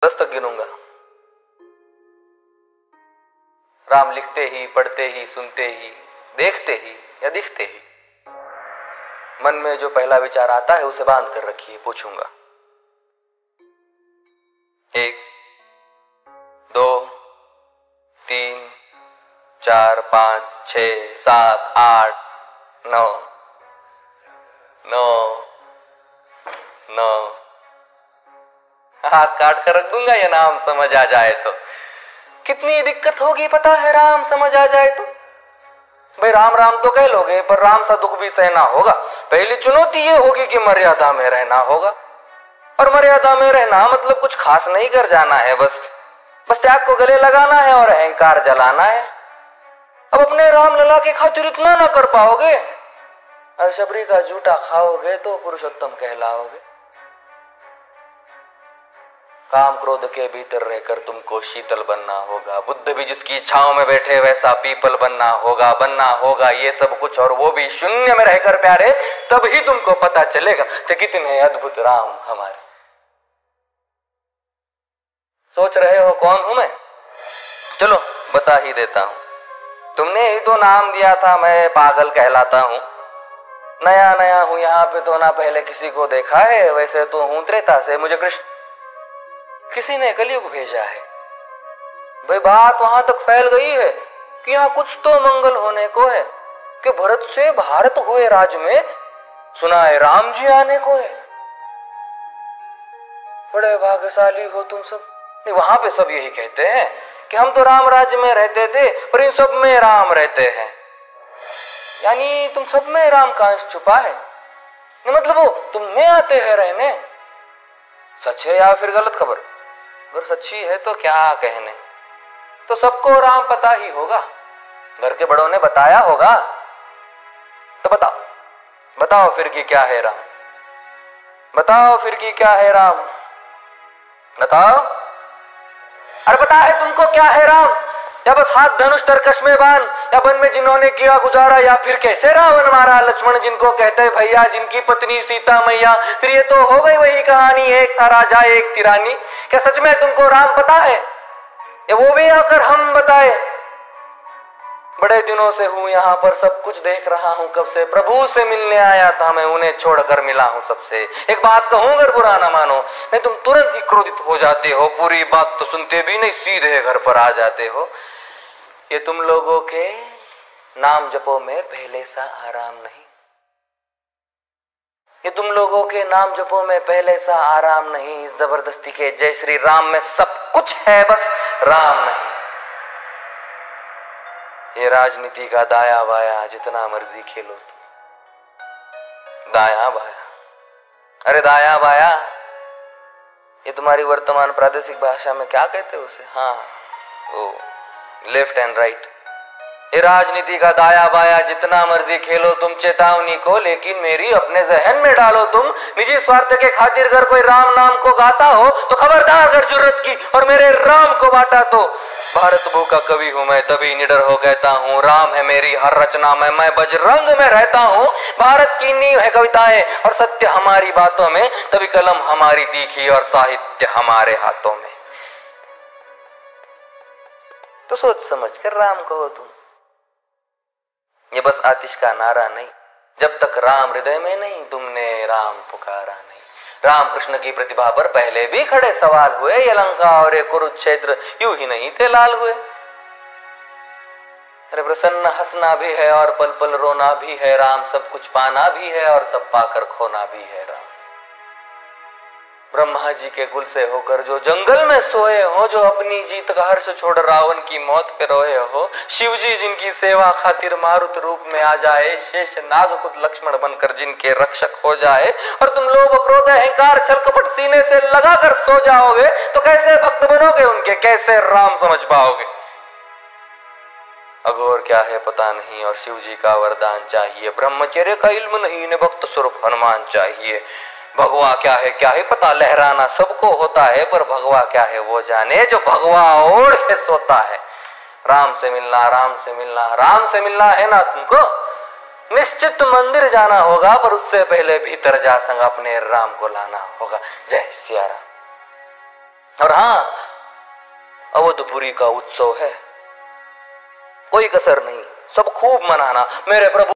10 तक गिनूंगा। राम लिखते ही, पढ़ते ही, सुनते ही, देखते ही या दिखते ही मन में जो पहला विचार आता है उसे बांध कर रखिए। पूछूंगा 1 2 3 4 5 6 7 8 9 9 9। हाथ काट कर रख दूंगा, ये नाम समझ आ जाए तो। कितनी दिक्कत होगी पता है राम समझ आ जाए तो। भाई राम राम तो कह लोगे, पर राम सा दुख भी सहना होगा। पहली चुनौती ये होगी कि मर्यादा में रहना होगा। और मर्यादा में रहना मतलब कुछ खास नहीं कर जाना है, बस त्याग को गले लगाना है और अहंकार जलाना है। अब अपने राम लला के खातिर इतना ना कर पाओगे और शबरी का जूठा खाओगे तो पुरुषोत्तम कहलाओगे। काम क्रोध के भीतर रहकर तुमको शीतल बनना होगा। बुद्ध भी जिसकी इच्छाओं में बैठे वैसा पीपल बनना होगा ये सब कुछ, और वो भी शून्य में रहकर प्यारे। तभी तुमको पता चलेगा कि कितने अद्भुत राम हमारे। सोच रहे हो कौन हूं मैं? चलो बता ही देता हूं। तुमने ही तो नाम दिया था मैं पागल कहलाता हूं। नया नया हूं यहाँ पे तो ना पहले किसी को देखा है। वैसे तो हूं त्रेता से, मुझे कृष्ण किसी ने कलयुग भेजा है। भाई बात वहां तक फैल गई है कि यहाँ कुछ तो मंगल होने को है कि भरत से भारत हुए राज में, सुना है राम जी आने को है। बड़े भाग्यशाली हो तुम सब। नहीं, वहां पे सब यही कहते हैं कि हम तो राम राज्य में रहते थे पर इन सब में राम रहते हैं। यानी तुम सब में राम का अंश छुपा है। मतलब वो तुम में आते हैं रहने। सच है या फिर गलत खबर? अगर सच्ची है तो क्या कहने। तो सबको राम पता ही होगा, घर के बड़ों ने बताया होगा। तो बताओ फिर कि क्या है राम। बताओ फिर कि क्या है राम। बताओ। अरे पता है तुमको क्या है राम? या बस हाथ धनुष तरकश में बांध, या वन में जिन्होंने किया गुजारा, या फिर कैसे रावण मारा लक्ष्मण जिनको कहते भैया, जिनकी पत्नी सीता मैया। फिर ये तो हो गई वही कहानी, एक था राजा एक थी रानी। क्या सच में तुमको राम पता है, या वो भी आकर हम बताए? बड़े दिनों से हूं यहाँ पर, सब कुछ देख रहा हूं कब से। प्रभु से मिलने आया था मैं, उन्हें छोड़कर मिला हूं सबसे। एक बात कहूं अगर बुरा ना मानो, मैं तुम तुरंत ही क्रोधित हो जाते हो। पूरी बात तो सुनते भी नहीं, सीधे घर पर आ जाते हो। ये तुम लोगों के नाम जपो में पहले सा आराम नहीं। ये तुम लोगों के नाम जपो में पहले सा आराम नहीं। इस जबरदस्ती के जय श्री राम में सब कुछ है, बस राम नहीं। ये राजनीति का दाया बाया जितना मर्जी खेलो तुम। दाया बाया, अरे दाया बाया, ये तुम्हारी वर्तमान प्रादेशिक भाषा में क्या कहते हो उसे? हाँ, वो लेफ्ट एंड राइट। ये राजनीति का दाया बाया जितना मर्जी खेलो तुम चेतावनी को, लेकिन मेरी अपने जहन में डालो तुम। निजी स्वार्थ के खातिर अगर कोई राम नाम को गाता हो तो खबरदार अगर जुर्रत की और मेरे राम को बांटा तो। भारत भू का कवि हूं मैं, तभी निडर हो कहता हूं राम है मेरी हर रचना में। मैं बजरंग में रहता हूं, भारत की नींव है कविताएं और सत्य हमारी बातों में। तभी कलम हमारी तीखी और साहित्य हमारे हाथों में। तो सोच समझ कर राम कहो तुम। ये बस आतिश का नारा नहीं, जब तक राम हृदय में नहीं तुमने राम पुकारा नहीं। राम कृष्ण की प्रतिभा पर पहले भी खड़े सवाल हुए। ये लंका और ये कुरुक्षेत्र यूं ही नहीं थे लाल हुए। अरे प्रसन्न हंसना भी है और पल पल रोना भी है राम। सब कुछ पाना भी है और सब पाकर खोना भी है राम। ब्रह्मा जी के कुल से होकर जो जंगल में सोए हो, जो अपनी जीत का हर्ष छोड़ रावण की मौत पे रोए हो। शिव जी जिनकी सेवा खातिर मारुत रूप में आ जाए। शेष नाग खुद लक्ष्मण बनकर जिनके रक्षक हो जाए। और तुम लोभ क्रोध अहंकार छल कपट सीने से लगाकर सो जाओगे तो कैसे भक्त बनोगे उनके, कैसे राम समझ पाओगे? अघोर क्या है पता नहीं और शिव जी का वरदान चाहिए। ब्रह्मचर्य का इल्म नहीं, इन्हें भक्त स्वरूप हनुमान चाहिए। भगवा क्या है पता, लहराना सबको होता है, पर भगवा क्या है वो जाने जो भगवा ओढ़ के सोता है। राम से मिलना, राम से मिलना, राम से मिलना है ना तुमको? निश्चित मंदिर जाना होगा, पर उससे पहले भीतर जा संग अपने राम को लाना होगा। जय सिया राम। और हाँ, अवधपुरी का उत्सव है, कोई कसर नहीं, सब खूब मनाना मेरे प्रभु।